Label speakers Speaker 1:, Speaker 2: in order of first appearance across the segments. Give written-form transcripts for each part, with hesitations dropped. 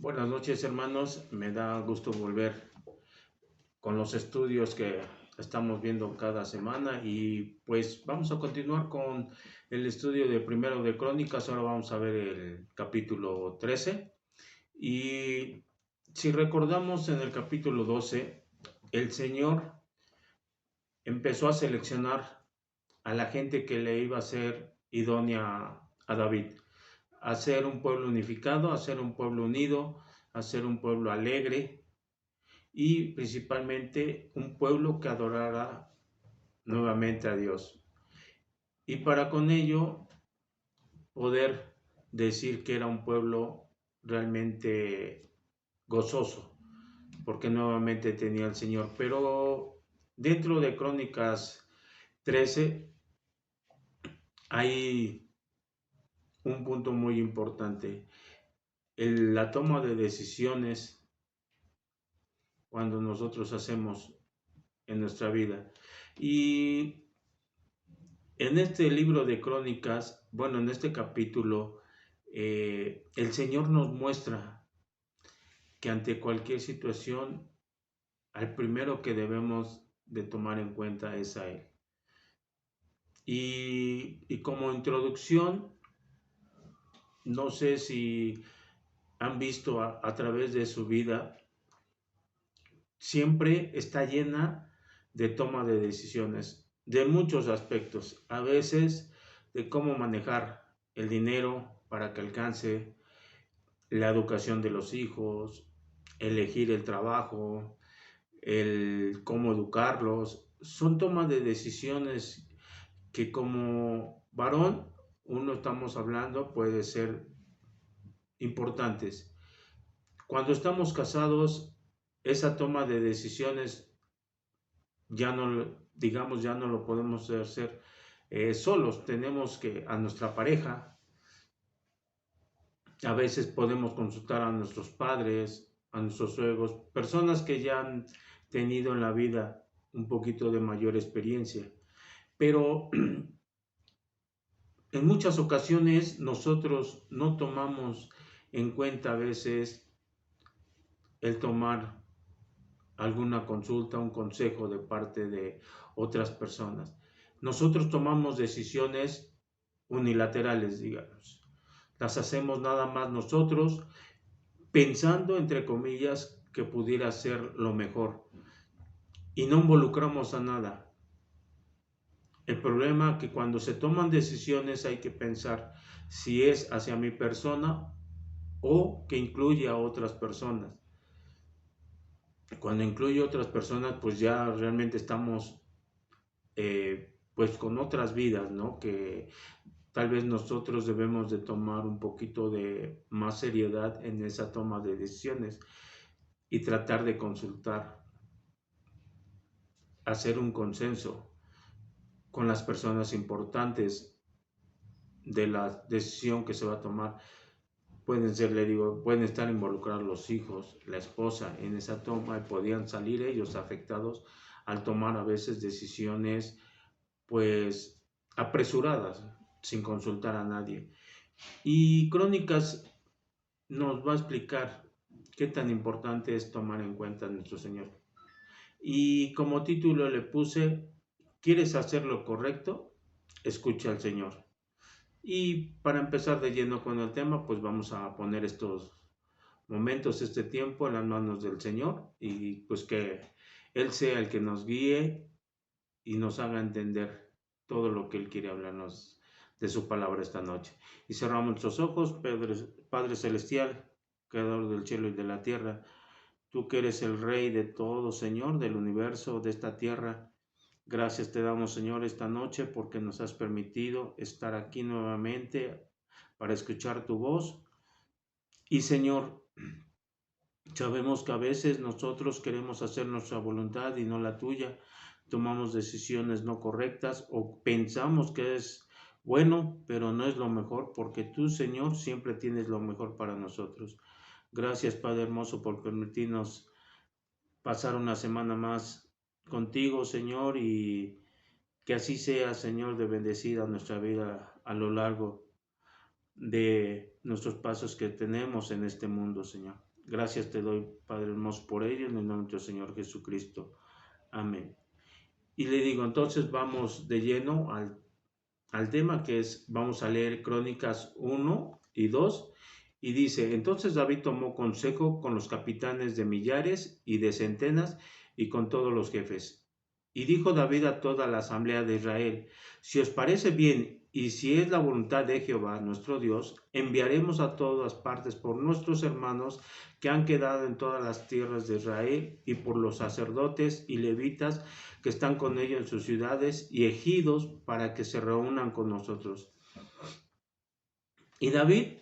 Speaker 1: Buenas noches, hermanos. Me da gusto volver con los estudios que estamos viendo cada semana y pues vamos a continuar con el estudio de Primero de Crónicas. Ahora vamos a ver el capítulo 13 y si recordamos en el capítulo 12, el Señor empezó a seleccionar a la gente que le iba a ser idónea a David, a ser un pueblo unificado, a ser un pueblo unido, a ser un pueblo alegre y principalmente un pueblo que adorara nuevamente a Dios. Y para con ello poder decir que era un pueblo realmente gozoso, porque nuevamente tenía el Señor. Pero dentro de Crónicas 13 hay un punto muy importante, la toma de decisiones cuando nosotros hacemos en nuestra vida. Y en este libro de Crónicas, bueno, en este capítulo, el Señor nos muestra que ante cualquier situación, al primero que debemos de tomar en cuenta es a Él. Y como introducción, no sé si han visto a través de su vida, siempre está llena de toma de decisiones, de muchos aspectos, a veces de cómo manejar el dinero para que alcance la educación de los hijos, elegir el trabajo, el cómo educarlos. Son tomas de decisiones que como varón, uno estamos hablando, puede ser importantes. Cuando estamos casados, esa toma de decisiones ya no, digamos, ya no lo podemos hacer solos. Tenemos que a nuestra pareja, a veces podemos consultar a nuestros padres, a nuestros suegros, personas que ya han tenido en la vida un poquito de mayor experiencia. Pero en muchas ocasiones nosotros no tomamos en cuenta a veces el tomar alguna consulta, un consejo de parte de otras personas. Nosotros tomamos decisiones unilaterales, digamos. Las hacemos nada más nosotros, pensando, entre comillas, que pudiera ser lo mejor. Y no involucramos a nada. El problema es que cuando se toman decisiones hay que pensar si es hacia mi persona o que incluye a otras personas. Cuando incluye a otras personas, pues ya realmente estamos pues con otras vidas, ¿no? Que tal vez nosotros debemos de tomar un poquito de más seriedad en esa toma de decisiones y tratar de consultar, hacer un consenso con las personas importantes de la decisión que se va a tomar. Pueden ser, le digo, pueden estar involucrados los hijos, la esposa en esa toma y podían salir ellos afectados al tomar a veces decisiones pues apresuradas sin consultar a nadie. Y Crónicas nos va a explicar qué tan importante es tomar en cuenta a nuestro Señor. Y como título le puse, ¿quieres hacer lo correcto? Escucha al Señor. Y para empezar de lleno con el tema, pues vamos a poner estos momentos, este tiempo en las manos del Señor y pues que Él sea el que nos guíe y nos haga entender todo lo que Él quiere hablarnos de su palabra esta noche. Y cerramos nuestros ojos. Padre Celestial, Creador del cielo y de la tierra, tú que eres el Rey de todo, Señor, del universo, de esta tierra. Gracias te damos, Señor, esta noche porque nos has permitido estar aquí nuevamente para escuchar tu voz. Y, Señor, sabemos que a veces nosotros queremos hacer nuestra voluntad y no la tuya. Tomamos decisiones no correctas o pensamos que es bueno, pero no es lo mejor, porque tú, Señor, siempre tienes lo mejor para nosotros. Gracias, Padre hermoso, por permitirnos pasar una semana más contigo, Señor, y que así sea, Señor, de bendecida nuestra vida a lo largo de nuestros pasos que tenemos en este mundo, Señor. Gracias te doy, Padre hermoso, por ello, en el nombre de nuestro Señor Jesucristo. Amén. Y le digo, entonces vamos de lleno al tema que es, vamos a leer Crónicas 1 y 2, y dice, entonces David tomó consejo con los capitanes de millares y de centenas y con todos los jefes. Y dijo David a toda la asamblea de Israel, si os parece bien y si es la voluntad de Jehová nuestro Dios, enviaremos a todas partes por nuestros hermanos que han quedado en todas las tierras de Israel y por los sacerdotes y levitas que están con ellos en sus ciudades y ejidos para que se reúnan con nosotros. Y David,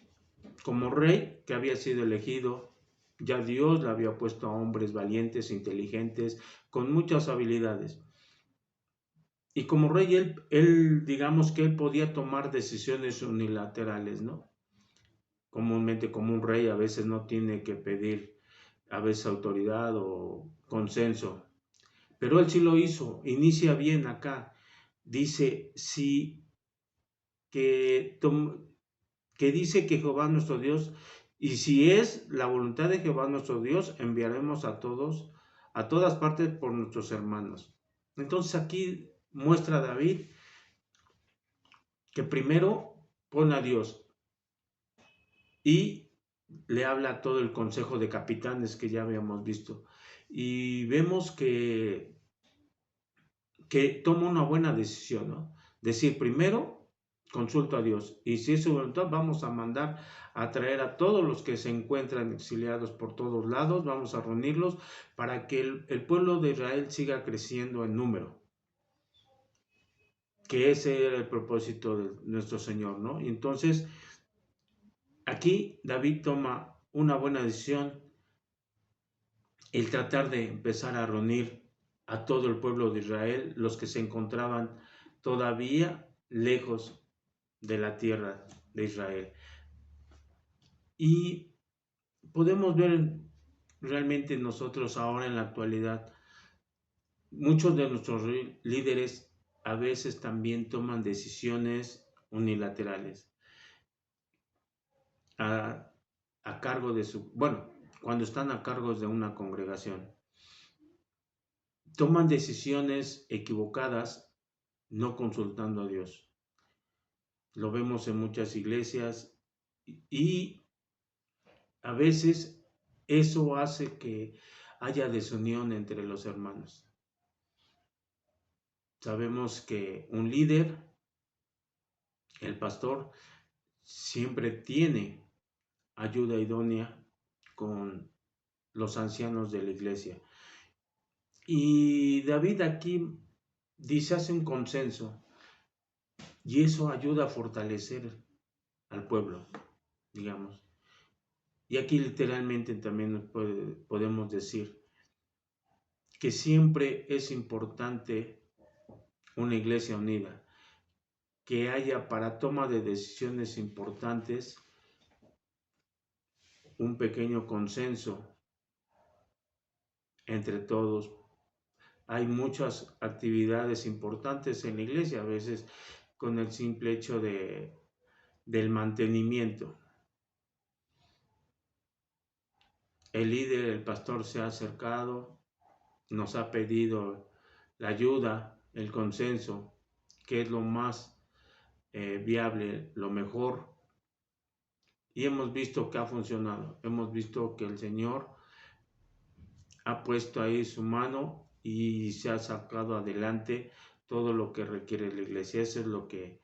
Speaker 1: como rey que había sido elegido, ya Dios le había puesto a hombres valientes, inteligentes, con muchas habilidades. Y como rey, digamos que él podía tomar decisiones unilaterales, ¿no? Comúnmente, como un rey a veces no tiene que pedir a veces autoridad o consenso, pero él sí lo hizo. Inicia bien acá. Dice, sí, que dice que Jehová nuestro Dios, y si es la voluntad de Jehová nuestro Dios, enviaremos a todos, a todas partes por nuestros hermanos. Entonces aquí muestra David que primero pone a Dios y le habla a todo el consejo de capitanes que ya habíamos visto. Y vemos que toma una buena decisión, ¿no? Decir, primero, consulto a Dios, y si es su voluntad, vamos a mandar a traer a todos los que se encuentran exiliados por todos lados, vamos a reunirlos para que el pueblo de Israel siga creciendo en número, que ese era el propósito de nuestro Señor, ¿no? Y entonces, aquí David toma una buena decisión, el tratar de empezar a reunir a todo el pueblo de Israel, los que se encontraban todavía lejos de la tierra de Israel. Y podemos ver realmente nosotros ahora en la actualidad, muchos de nuestros líderes a veces también toman decisiones unilaterales a cargo de cuando están a cargo de una congregación. Toman decisiones equivocadas no consultando a Dios. Lo vemos en muchas iglesias y a veces eso hace que haya desunión entre los hermanos. Sabemos que un líder, el pastor, siempre tiene ayuda idónea con los ancianos de la iglesia. Y David aquí dice, hace un consenso y eso ayuda a fortalecer al pueblo, digamos. Y aquí literalmente también podemos decir que siempre es importante una iglesia unida, que haya para toma de decisiones importantes un pequeño consenso entre todos. Hay muchas actividades importantes en la iglesia, a veces con el simple hecho del mantenimiento. El líder, el pastor se ha acercado, nos ha pedido la ayuda, el consenso, que es lo más viable, lo mejor. Y hemos visto que ha funcionado, hemos visto que el Señor ha puesto ahí su mano y se ha sacado adelante todo lo que requiere la iglesia. Eso es lo que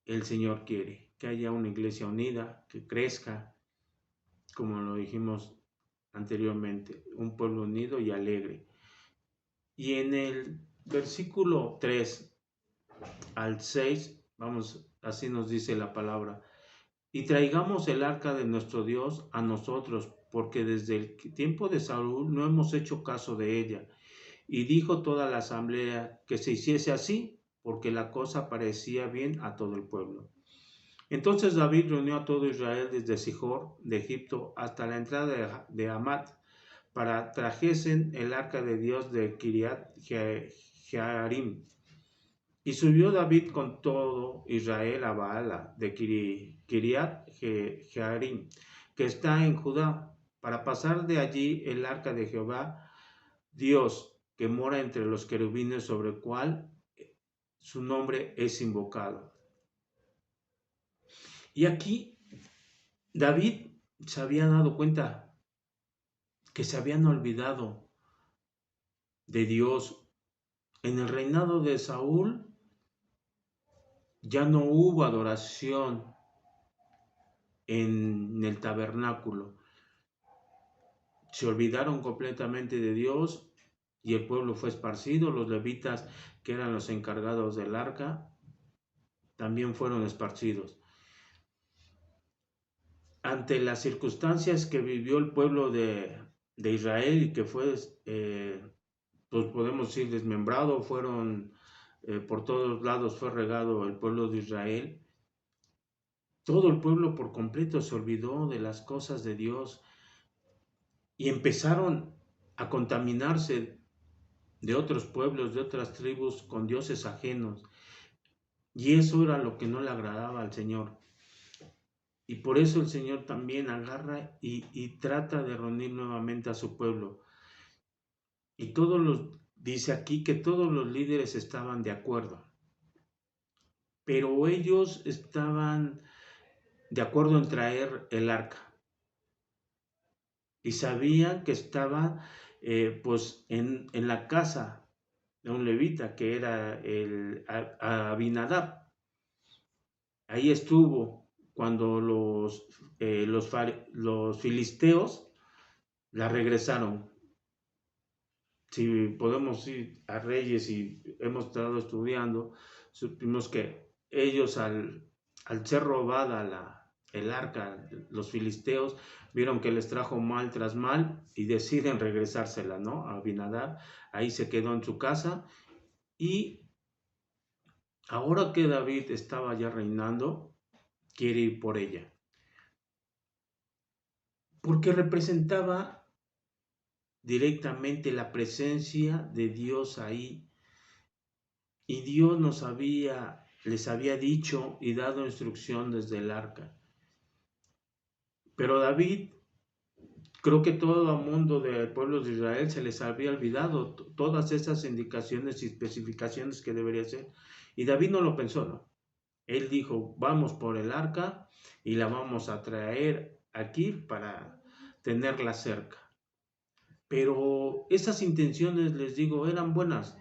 Speaker 1: el Señor quiere, que haya una iglesia unida, que crezca, como lo dijimos anteriormente, un pueblo unido y alegre. Y en el versículo 3 al 6, vamos, así nos dice la palabra, y traigamos el arca de nuestro Dios a nosotros, porque desde el tiempo de Saúl no hemos hecho caso de ella. Y dijo toda la asamblea que se hiciese así, porque la cosa parecía bien a todo el pueblo. Entonces David reunió a todo Israel desde Sijor de Egipto hasta la entrada de Hamat, para trajesen el arca de Dios de Kiriat Jearim. Y subió David con todo Israel a Baala de Kiriat Jearim, que está en Judá, para pasar de allí el arca de Jehová, Dios, que mora entre los querubines, sobre el cual su nombre es invocado. Y aquí David se había dado cuenta que se habían olvidado de Dios. En el reinado de Saúl ya no hubo adoración en el tabernáculo. Se olvidaron completamente de Dios y el pueblo fue esparcido. Los levitas, que eran los encargados del arca, también fueron esparcidos. Ante las circunstancias que vivió el pueblo de Israel y que fue, pues podemos decir, desmembrado, por todos lados fue regado el pueblo de Israel. Todo el pueblo por completo se olvidó de las cosas de Dios y empezaron a contaminarse de otros pueblos, de otras tribus, con dioses ajenos. Y eso era lo que no le agradaba al Señor. Y por eso el Señor también agarra y trata de reunir nuevamente a su pueblo. Y dice aquí que todos los líderes estaban de acuerdo. Pero ellos estaban de acuerdo en traer el arca. Y sabían que estaba pues en la casa de un levita, que era Abinadab. Ahí estuvo cuando los filisteos la regresaron. Si podemos ir a Reyes y hemos estado estudiando, supimos que ellos al ser robada el arca, los filisteos vieron que les trajo mal tras mal y deciden regresársela, ¿no? A Abinadab. Ahí se quedó en su casa y ahora que David estaba ya reinando, quiere ir por ella. Porque representaba directamente la presencia de Dios ahí. Y Dios les había dicho y dado instrucción desde el arca. Pero David, creo que todo el mundo del pueblo de Israel se les había olvidado todas esas indicaciones y especificaciones que debería ser. Y David no lo pensó, ¿no? Él dijo, vamos por el arca y la vamos a traer aquí para tenerla cerca. Pero esas intenciones, les digo, eran buenas,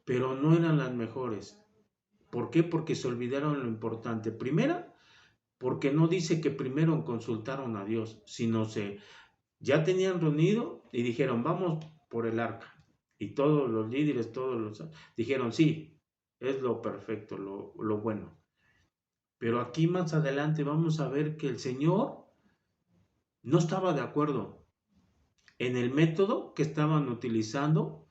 Speaker 1: pero no eran las mejores. ¿Por qué? Porque se olvidaron lo importante. Primera, porque no dice que primero consultaron a Dios, sino ya tenían reunido y dijeron, vamos por el arca. Y todos los líderes, dijeron, sí, es lo perfecto, lo bueno. Pero aquí más adelante vamos a ver que el Señor no estaba de acuerdo en el método que estaban utilizando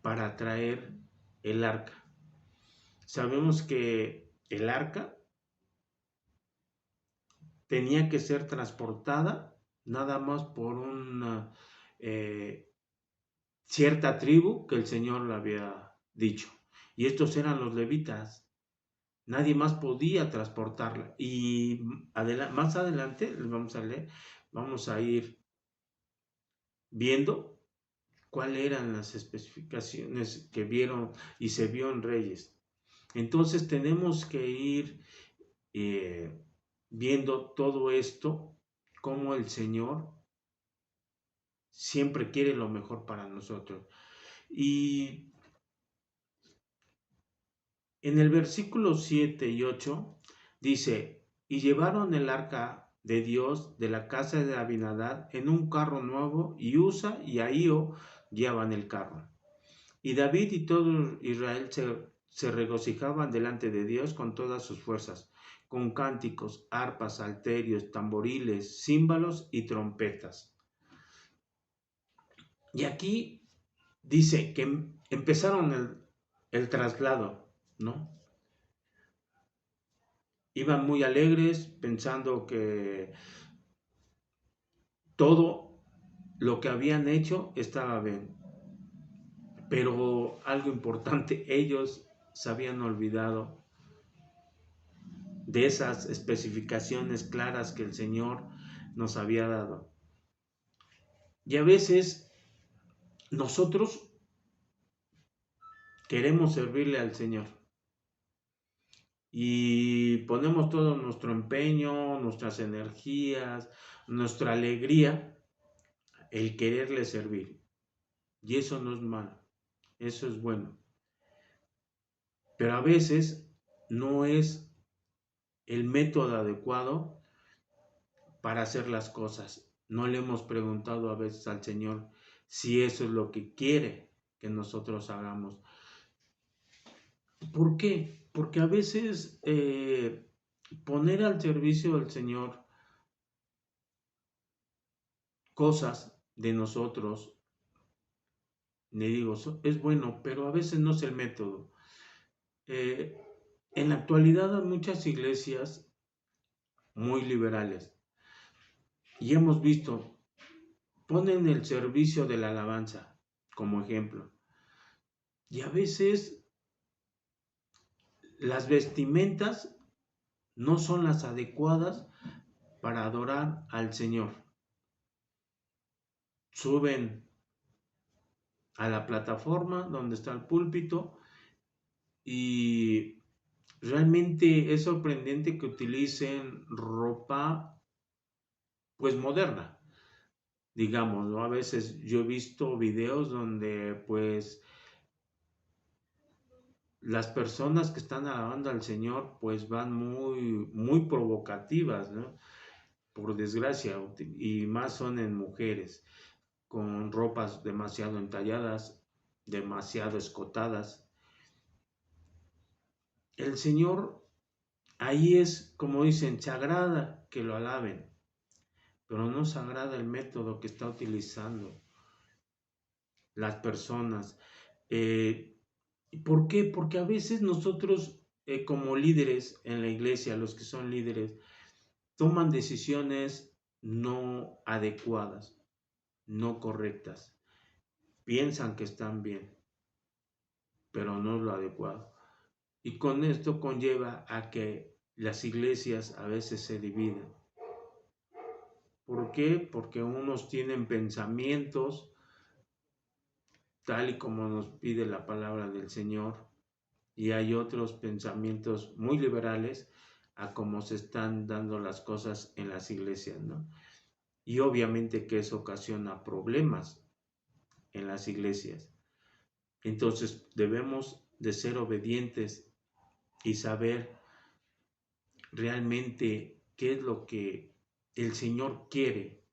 Speaker 1: para traer el arca. Sabemos que el arca tenía que ser transportada nada más por una cierta tribu que el Señor le había dicho. Y estos eran los levitas. Nadie más podía transportarla. Y más adelante, vamos a leer, vamos a ir viendo cuáles eran las especificaciones que vieron y se vio en Reyes. Entonces tenemos que ir viendo todo esto, cómo el Señor siempre quiere lo mejor para nosotros. Y en el versículo 7 y 8 dice, y llevaron el arca de Dios de la casa de Abinadab en un carro nuevo, y Usa y Ahío llevaban el carro. Y David y todo Israel se regocijaban delante de Dios con todas sus fuerzas, con cánticos, arpas, salterios, tamboriles, címbalos y trompetas. Y aquí dice que empezaron el traslado, ¿no? Iban muy alegres, pensando que todo lo que habían hecho estaba bien. Pero algo importante, ellos se habían olvidado de esas especificaciones claras que el Señor nos había dado. Y a veces nosotros queremos servirle al Señor y ponemos todo nuestro empeño, nuestras energías, nuestra alegría, el quererle servir. Y eso no es malo, eso es bueno. Pero a veces no es el método adecuado para hacer las cosas. No le hemos preguntado a veces al Señor si eso es lo que quiere que nosotros hagamos. ¿Por qué? Porque a veces poner al servicio del Señor cosas de nosotros, le digo, es bueno, pero a veces no es el método. En la actualidad hay muchas iglesias muy liberales y hemos visto, ponen el servicio de la alabanza como ejemplo. Y a veces las vestimentas no son las adecuadas para adorar al Señor. Suben a la plataforma donde está el púlpito y realmente es sorprendente que utilicen ropa pues moderna, digamos, ¿no? A veces yo he visto videos donde pues las personas que están alabando al Señor pues van muy provocativas, ¿no? Por desgracia, y más son en mujeres, con ropas demasiado entalladas, demasiado escotadas. El Señor ahí es, como dicen, se agrada que lo alaben, pero no se agrada el método que está utilizando las personas. ¿Por qué? Porque a veces nosotros como líderes en la iglesia, los que son líderes, toman decisiones no adecuadas, no correctas. Piensan que están bien, pero no es lo adecuado. Y con esto conlleva a que las iglesias a veces se dividen. ¿Por qué? Porque unos tienen pensamientos tal y como nos pide la palabra del Señor y hay otros pensamientos muy liberales a cómo se están dando las cosas en las iglesias, ¿no? Y obviamente que eso ocasiona problemas en las iglesias. Entonces debemos de ser obedientes y saber realmente qué es lo que el Señor quiere.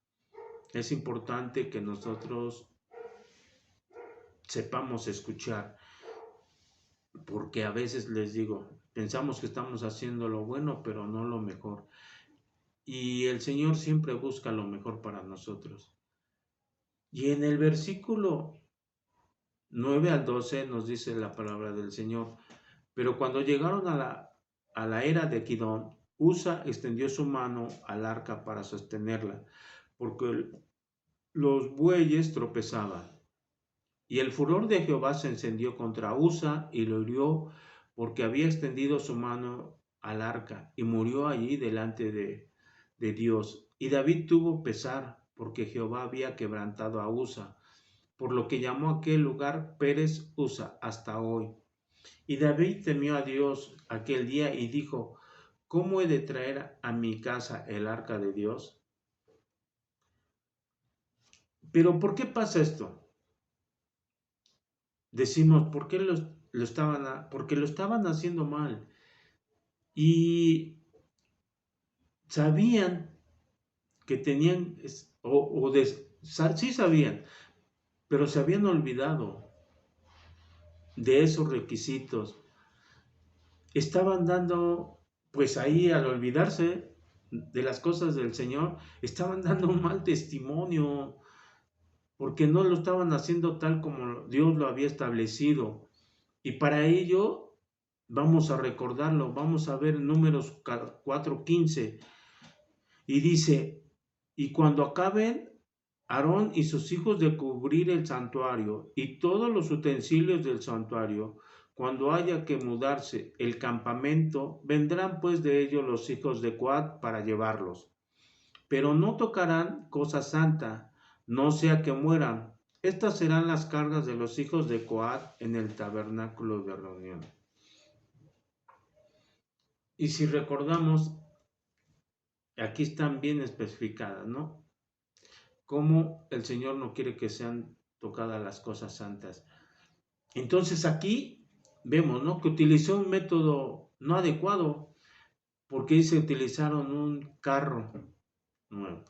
Speaker 1: Es importante que nosotros sepamos escuchar, porque a veces les digo, pensamos que estamos haciendo lo bueno, pero no lo mejor. Y el Señor siempre busca lo mejor para nosotros. Y en el versículo 9 al 12 nos dice la palabra del Señor. Pero cuando llegaron a la era de Kidón, Usa extendió su mano al arca para sostenerla, porque los bueyes tropezaban. Y el furor de Jehová se encendió contra Usa y lo hirió porque había extendido su mano al arca y murió allí delante de Dios. Y David tuvo pesar porque Jehová había quebrantado a Usa, por lo que llamó a aquel lugar Pérez Usa hasta hoy. Y David temió a Dios aquel día y dijo, ¿cómo he de traer a mi casa el arca de Dios? Pero ¿por qué pasa esto? Decimos, ¿por qué porque lo estaban haciendo mal? Y sabían que tenían, sí sabían, pero se habían olvidado de esos requisitos. Estaban dando, pues ahí al olvidarse de las cosas del Señor, estaban dando un mal testimonio, porque no lo estaban haciendo tal como Dios lo había establecido. Y para ello vamos a recordarlo, vamos a ver Números 4:15, y dice, y cuando acaben Aarón y sus hijos de cubrir el santuario y todos los utensilios del santuario, cuando haya que mudarse el campamento, vendrán pues de ellos los hijos de Coat para llevarlos. pero no tocarán cosa santa, no sea que mueran. Estas serán las cargas de los hijos de Coat en el tabernáculo de reunión. Y si recordamos, aquí están bien especificadas, ¿no? Cómo el Señor no quiere que sean tocadas las cosas santas. Entonces aquí vemos, ¿no?, que utilizó un método no adecuado, porque se utilizaron un carro nuevo.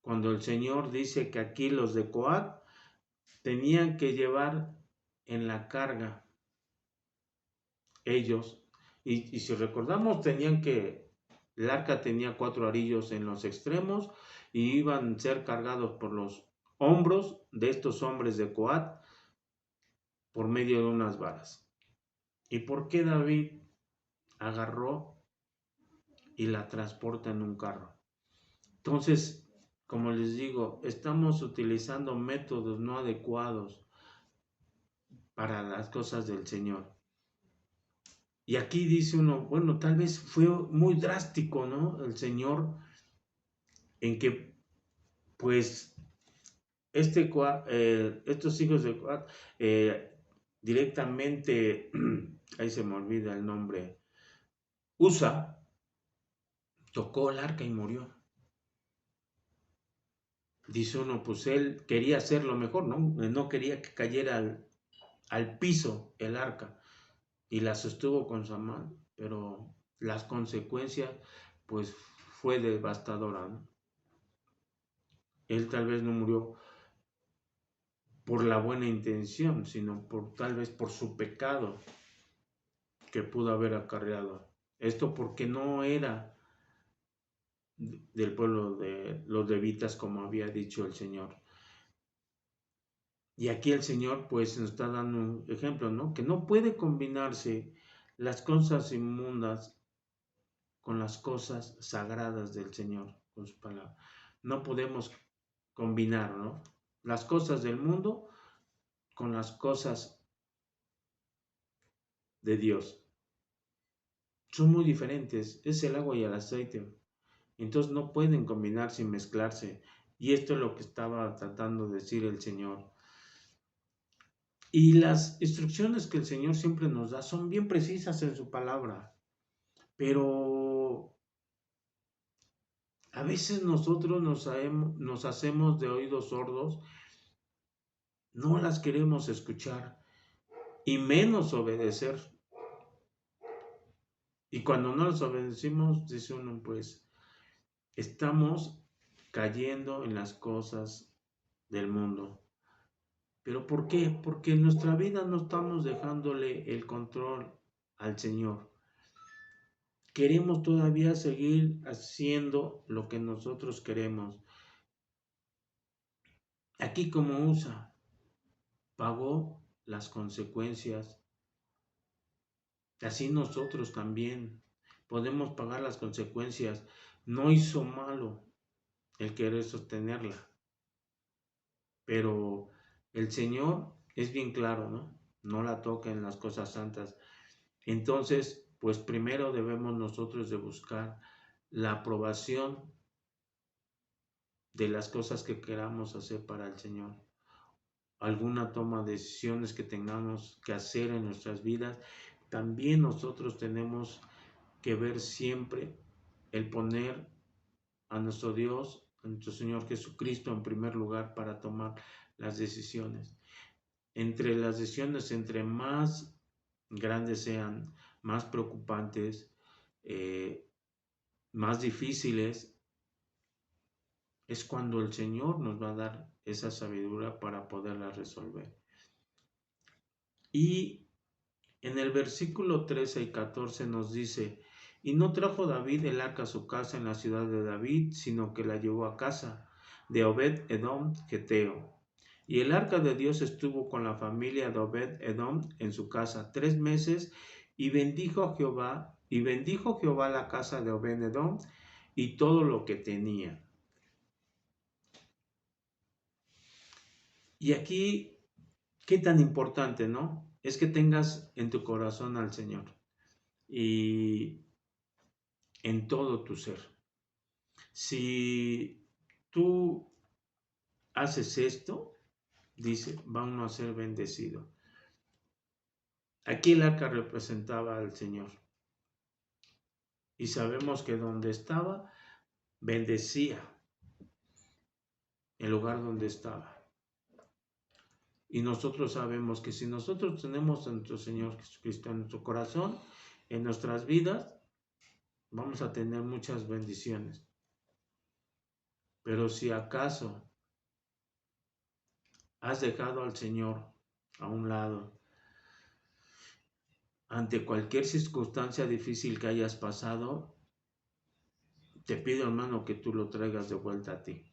Speaker 1: Cuando el Señor dice que aquí los de Coat tenían que llevar en la carga ellos, y si recordamos, el arca tenía 4 arillos en los extremos y iban a ser cargados por los hombros de estos hombres de Coat por medio de unas varas. ¿Y por qué David agarró y la transporta en un carro? Entonces, como les digo, estamos utilizando métodos no adecuados para las cosas del Señor. Y aquí dice uno, bueno, tal vez fue muy drástico, ¿no?, el Señor, en que, pues, estos hijos de Coat, directamente, ahí se me olvida el nombre, Usa, tocó el arca y murió. Dice uno, pues él quería hacer lo mejor, ¿no? No quería que cayera al piso el arca y la sostuvo con su mano, pero las consecuencias, pues, fue devastadora, ¿no? Él tal vez no murió por la buena intención, sino tal vez por su pecado que pudo haber acarreado. Esto porque no era del pueblo de los levitas, como había dicho el Señor. Y aquí el Señor, pues, nos está dando un ejemplo, ¿no? Que no puede combinarse las cosas inmundas con las cosas sagradas del Señor, con su palabra. No podemos combinar, ¿no?, las cosas del mundo con las cosas de Dios. Son muy diferentes, es el agua y el aceite. Entonces no pueden combinarse y mezclarse. Y esto es lo que estaba tratando de decir el Señor. Y las instrucciones que el Señor siempre nos da son bien precisas en su palabra. Pero a veces nosotros nos hacemos de oídos sordos, no las queremos escuchar y menos obedecer. Y cuando no las obedecimos, dice uno, pues, estamos cayendo en las cosas del mundo. ¿Pero por qué? Porque en nuestra vida no estamos dejándole el control al Señor. Queremos todavía seguir haciendo lo que nosotros queremos. Aquí, como Usa pagó las consecuencias, así nosotros también podemos pagar las consecuencias. No hizo malo el querer sostenerla, pero el Señor es bien claro, ¿no? No la toca en las cosas santas. Entonces, pues primero debemos nosotros de buscar la aprobación de las cosas que queramos hacer para el Señor. Alguna toma de decisiones que tengamos que hacer en nuestras vidas, también nosotros tenemos que ver siempre el poner a nuestro Dios, a nuestro Señor Jesucristo en primer lugar para tomar las decisiones. Entre las decisiones, entre más grandes sean, más preocupantes, más difíciles, es cuando el Señor nos va a dar esa sabiduría para poderlas resolver. Y en el versículo 13 y 14 nos dice, y no trajo David el arca a su casa en la ciudad de David, sino que la llevó a casa de Obed-Edom geteo. Y el arca de Dios estuvo con la familia de Obed-Edom en su casa 3 meses, y bendijo Jehová la casa de Obed-Edom y todo lo que tenía. Y aquí, qué tan importante, ¿no?, es que tengas en tu corazón al Señor y en todo tu ser. Si tú haces esto, dice, va uno a ser bendecido. Aquí el arca representaba al Señor. Y sabemos que donde estaba, bendecía el lugar donde estaba. Y nosotros sabemos que si nosotros tenemos a nuestro Señor Jesucristo en nuestro corazón, en nuestras vidas, vamos a tener muchas bendiciones. Pero si acaso has dejado al Señor a un lado, ante cualquier circunstancia difícil que hayas pasado, te pido, hermano, que tú lo traigas de vuelta a ti.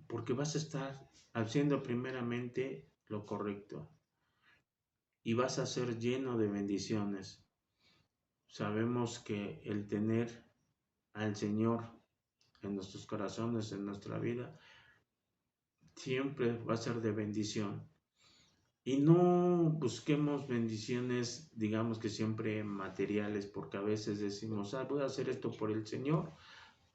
Speaker 1: Porque vas a estar haciendo primeramente lo correcto. Y vas a ser lleno de bendiciones. Sabemos que el tener al Señor en nuestros corazones, en nuestra vida, siempre va a ser de bendición. Y no busquemos bendiciones, digamos que siempre materiales, porque a veces decimos, voy a hacer esto por el Señor,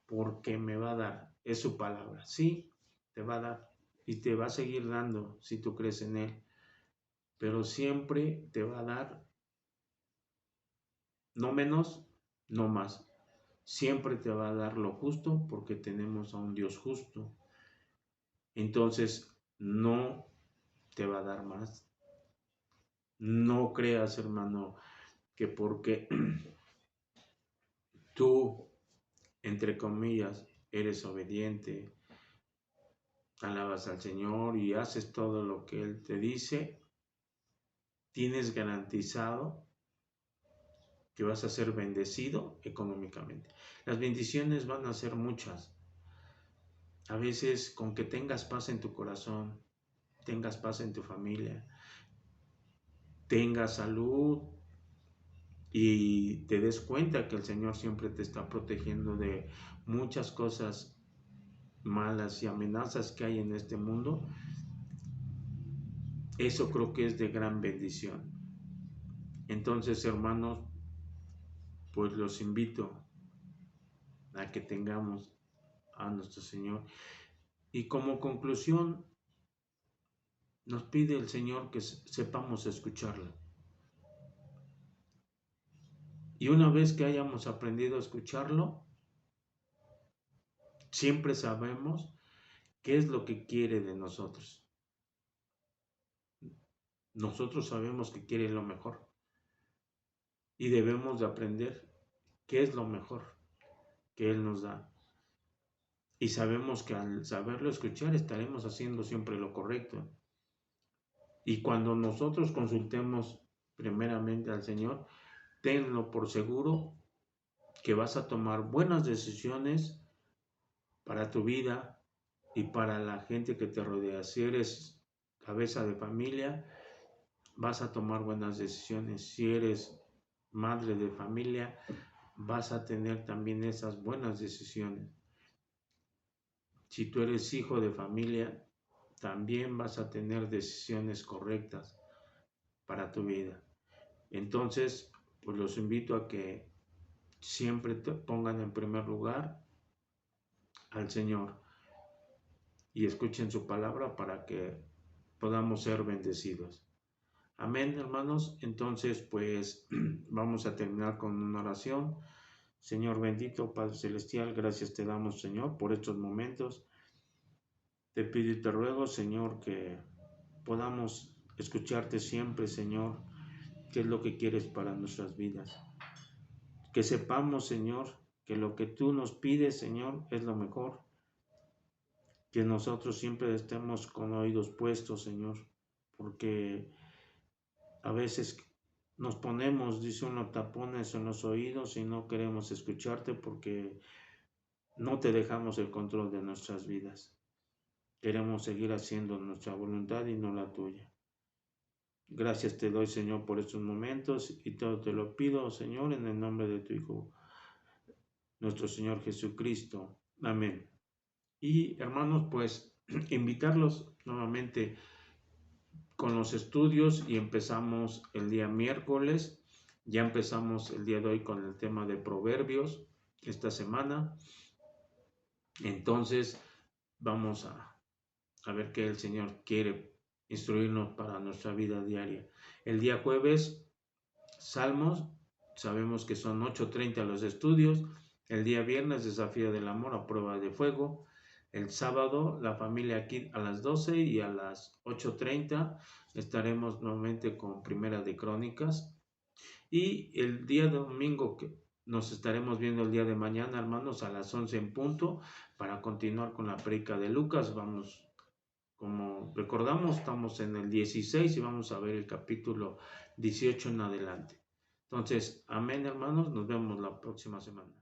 Speaker 1: porque me va a dar, es su palabra. Sí, te va a dar y te va a seguir dando si tú crees en Él, pero siempre te va a dar, no menos, no más. Siempre te va a dar lo justo porque tenemos a un Dios justo. Entonces, no te va a dar más. No creas, hermano, que porque tú, entre comillas, eres obediente, alabas al Señor y haces todo lo que Él te dice, tienes garantizado que vas a ser bendecido económicamente. Las bendiciones van a ser muchas. A veces con que tengas paz en tu corazón, tengas paz en tu familia, tengas salud y te des cuenta que el Señor siempre te está protegiendo de muchas cosas malas y amenazas que hay en este mundo, eso creo que es de gran bendición. Entonces, hermanos, pues los invito a que tengamos a nuestro Señor. Y como conclusión, nos pide el Señor que sepamos escucharlo. Y una vez que hayamos aprendido a escucharlo, siempre sabemos qué es lo que quiere de nosotros. Nosotros sabemos que quiere lo mejor. Y debemos de aprender qué es lo mejor que Él nos da. Y sabemos que al saberlo escuchar estaremos haciendo siempre lo correcto. Y cuando nosotros consultemos primeramente al Señor, tenlo por seguro que vas a tomar buenas decisiones para tu vida y para la gente que te rodea. Si eres cabeza de familia, vas a tomar buenas decisiones. Si eres madre de familia, vas a tener también esas buenas decisiones. Si tú eres hijo de familia, también vas a tener decisiones correctas para tu vida. Entonces, pues los invito a que siempre te pongan en primer lugar al Señor y escuchen su palabra para que podamos ser bendecidos. Amén, hermanos. Entonces, pues vamos a terminar con una oración. Señor bendito, Padre Celestial, gracias te damos, Señor, por estos momentos. Te pido y te ruego, Señor, que podamos escucharte siempre, Señor, qué es lo que quieres para nuestras vidas. Que sepamos, Señor, que lo que tú nos pides, Señor, es lo mejor. Que nosotros siempre estemos con oídos puestos, Señor, porque a veces nos ponemos, dice uno, tapones en los oídos y no queremos escucharte porque no te dejamos el control de nuestras vidas. Queremos seguir haciendo nuestra voluntad y no la tuya. Gracias te doy, Señor, por estos momentos y todo te lo pido, Señor, en el nombre de tu Hijo, nuestro Señor Jesucristo. Amén. Y hermanos, pues invitarlos nuevamente con los estudios y empezamos el día miércoles. Ya empezamos el día de hoy con el tema de Proverbios esta semana. Entonces, vamos a ver qué el Señor quiere instruirnos para nuestra vida diaria. El día jueves, Salmos, sabemos que son 8:30 los estudios. El día viernes, Desafío del Amor a prueba de fuego. El sábado, la familia aquí a las 12 y a las 8:30 estaremos nuevamente con Primera de Crónicas. Y el día domingo, que nos estaremos viendo el día de mañana, hermanos, a las 11 en punto, para continuar con la prédica de Lucas. Vamos, como recordamos, estamos en el 16 y vamos a ver el capítulo 18 en adelante. Entonces, amén, hermanos, nos vemos la próxima semana.